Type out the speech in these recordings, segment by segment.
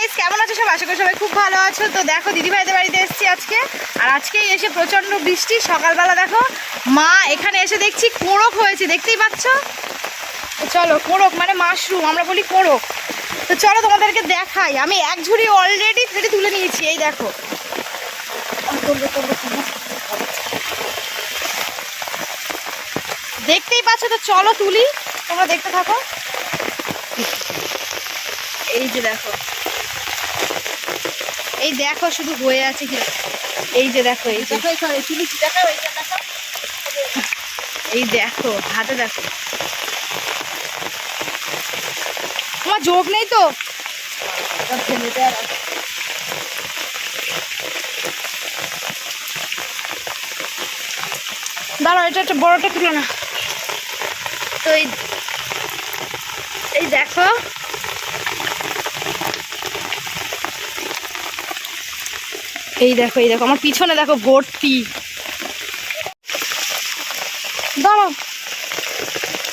Guys, কেমন আছো সব? আশা করি সবাই খুব ভালো আছো। তো দেখো দিদিভাইদের বাড়িতে এসেছি আজকে, আর আজকেই এসে প্রচন্ড বৃষ্টি। সকালবেলা দেখো মা এখানে এসে দেখছি কোড়ক হয়েছে, দেখতেই পাচ্ছ। তো চলো, কোড়ক মানে মাশরুম, আমরা বলি কোড়ক। তো চলো তোমাদেরকে দেখাই। আমি এক ঝুড়ি অলরেডি ফেটে তুলে নিয়েছি, এই দেখো। দেখতেই পাচ্ছ তো, চলো তুলি, তোমরা দেখতে থাকো। এই যে দেখো, এই দেখো শুধু হয়ে আছে কি, এই যে দেখো, এই যে এই দেখো হাতে দেখো। তোমার যোগ নেই তো? দাঁড়াও, এটা একটা বড়টা তুলো না। তো এই দেখো, এই দেখো, এই দেখো আমার পিছনে দেখো ভর্তি। দাঁড়াও,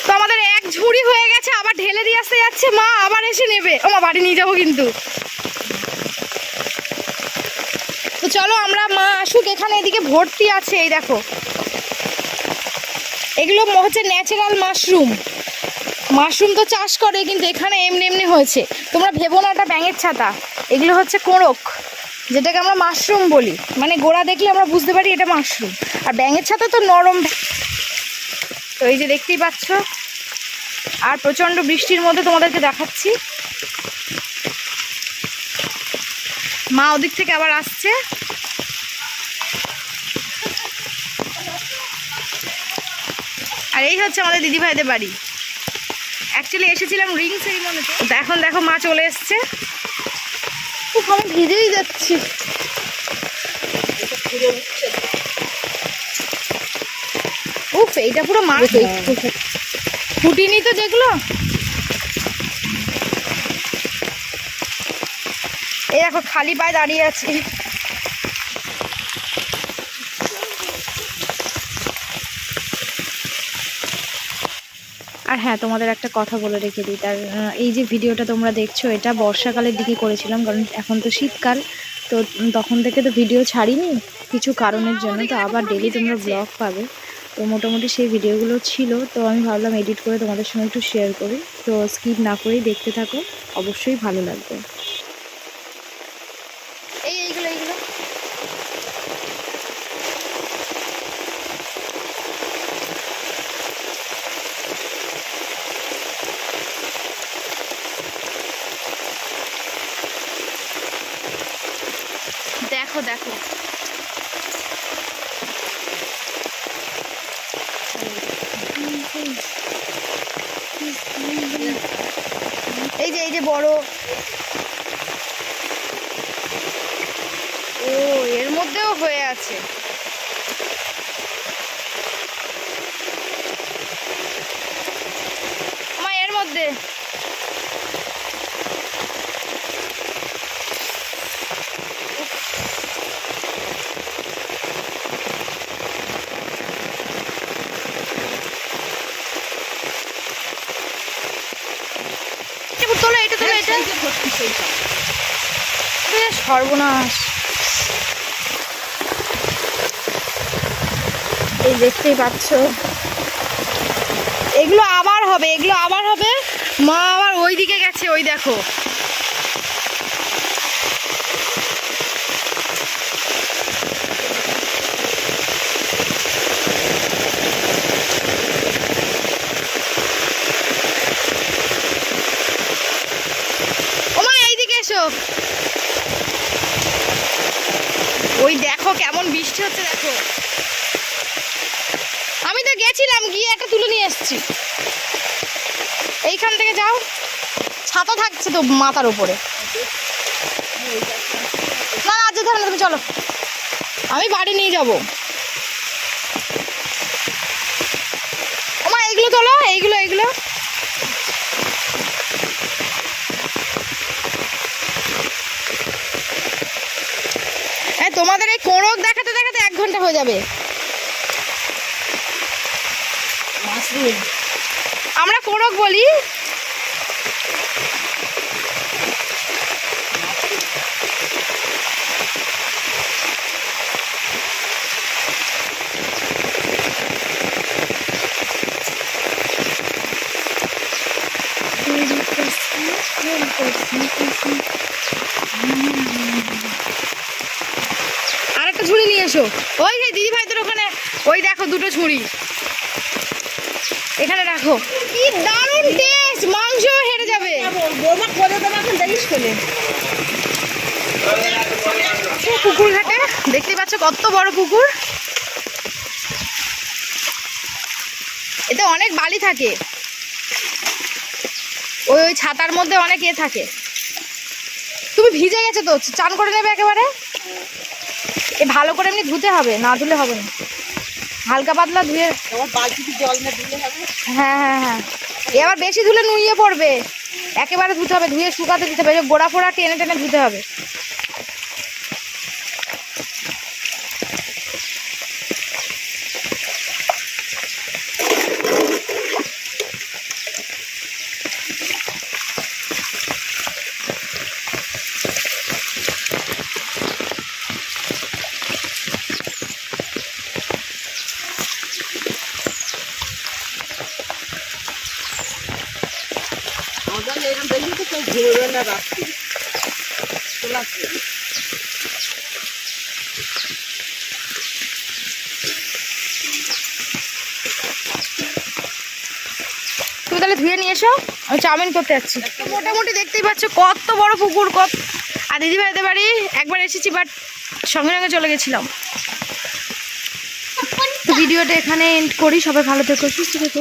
তো আমাদের এক ঝুড়ি হয়ে গেছে, আবার ঢেলে দিয়ে আসতে যাচ্ছে মা, আবার এসে নেবে। ও মা, বাড়ি নিয়ে যাবো কিন্তু। তো চলো আমরা, মা আসুক, এখানে এদিকে ভর্তি আছে। এই দেখো, এগুলো হচ্ছে ন্যাচারাল মাশরুম। মাশরুম তো চাষ করে, কিন্তু এখানে এমনি এমনি হয়েছে। তোমরা ভেবো না এটা ব্যাঙের ছাতা, এগুলো হচ্ছে কোড়ক, যেটাকে আমরা মাশরুম বলি। মানে গোড়া দেখলে আমরা বুঝতে পারি এটা মাশরুম, আর ব্যাঙের ছাতা তো নরম। তো এই যে দেখতেই পাচ্ছ, আর প্রচণ্ড বৃষ্টির মধ্যে তোমাদেরকে দেখাচ্ছি। মা ওদিক থেকে আবার আসছে। আর এই হচ্ছে আমাদের দিদিভাইদের বাড়ি। অ্যাকচুয়ালি এসেছিলাম রিং সেরিমনিতে, তো এখন দেখো মা চলে এসছে। খুব আমি ভিজেই যাচ্ছি। উফ, এইটা পুরো মা ফুটিনি তো যেগুলো। এই দেখো খালি পায়ে দাঁড়িয়ে আছি। আর হ্যাঁ, তোমাদের একটা কথা বলে রেখে দিই, তার এই যে ভিডিওটা তোমরা দেখছো, এটা বর্ষাকালের দিকে করেছিলাম, কারণ এখন তো শীতকাল। তো তখন থেকে তো ভিডিও ছাড়িনি কিছু কারণের জন্য। তো আবার ডেলি তোমরা ব্লগ পাবে। তো মোটামুটি সেই ভিডিওগুলো ছিল, তো আমি ভাবলাম এডিট করে তোমাদের সঙ্গে একটু শেয়ার করি। তো স্কিপ না করেই দেখতে থাকো, অবশ্যই ভালো লাগবে। এইগুলো এইগুলো দেখো দেখো, এই যে বড়। ও, এর মধ্যেও হয়ে আছে। মা এর মধ্যে তোলো, এটা তোলো, এটা সর্বনাশ। এই দেখতেই পাচ্ছ, এগুলো আবার হবে, এগুলো আবার হবে। মা আবার ওই দিকে গেছে, ওই দেখো। ওই দেখো কেমন বৃষ্টি হচ্ছে, দেখো। আমি তো গেছিলাম, গিয়ে একটা তুলে নিয়ে এসেছি। এইখান থেকে যাও, ছাতা থাকছে তো মাথার উপরে। না আজ যেতে হবে না, তুমি চলো, আমি বাড়ি নিয়ে যাবো। ওমা এইগুলো তোলো, এইগুলো এইগুলো তোমাদের এই কোড়ক দেখাতে দেখাতে 1 ঘন্টা হয়ে যাবে। আমরা কোড়ক বলি। আর একটা ঝুড়ি নিয়ে এসো। ওই যে দিদি ভাইদের ওখানে ওই দেখো দুটো ঝুড়ি এখানে রাখো। কি দারুণ টেস্ট, মাংস হেরে যাবে। পুকুর ঘাটে দেখতেই পাচ্ছ কত বড় পুকুর, এতে অনেক বালি থাকে, ওই ওই ছাতার মধ্যে অনেক থাকে। তুমি ভিজে গেছে তো, চান করে নেবে একেবারে। এ ভালো করে এমনি ধুতে হবে, না ধুলে হবে না, হালকা পাতলা ধুয়ে। হ্যাঁ হ্যাঁ হ্যাঁ, এবার বেশি ধুলে নুইয়ে পড়বে, একেবারে ধুতে হবে, ধুয়ে শুকাতে দিতে হবে, গোড়া ফোড়া টেনে টেনে ধুতে হবে। তুমি তাহলে ধুয়ে নিয়ে এসো, আমি চাউমিন করতে যাচ্ছি। মোটামুটি দেখতেই পাচ্ছ কত বড় পুকুর, আর দিদি ভাইদের বাড়ি একবার এসেছি, বাট সঙ্গে সঙ্গে চলে গেছিলাম। তো ভিডিওটা এখানে এন্ড করি, সবাই ভালো থেকো, সুস্থ থেকো।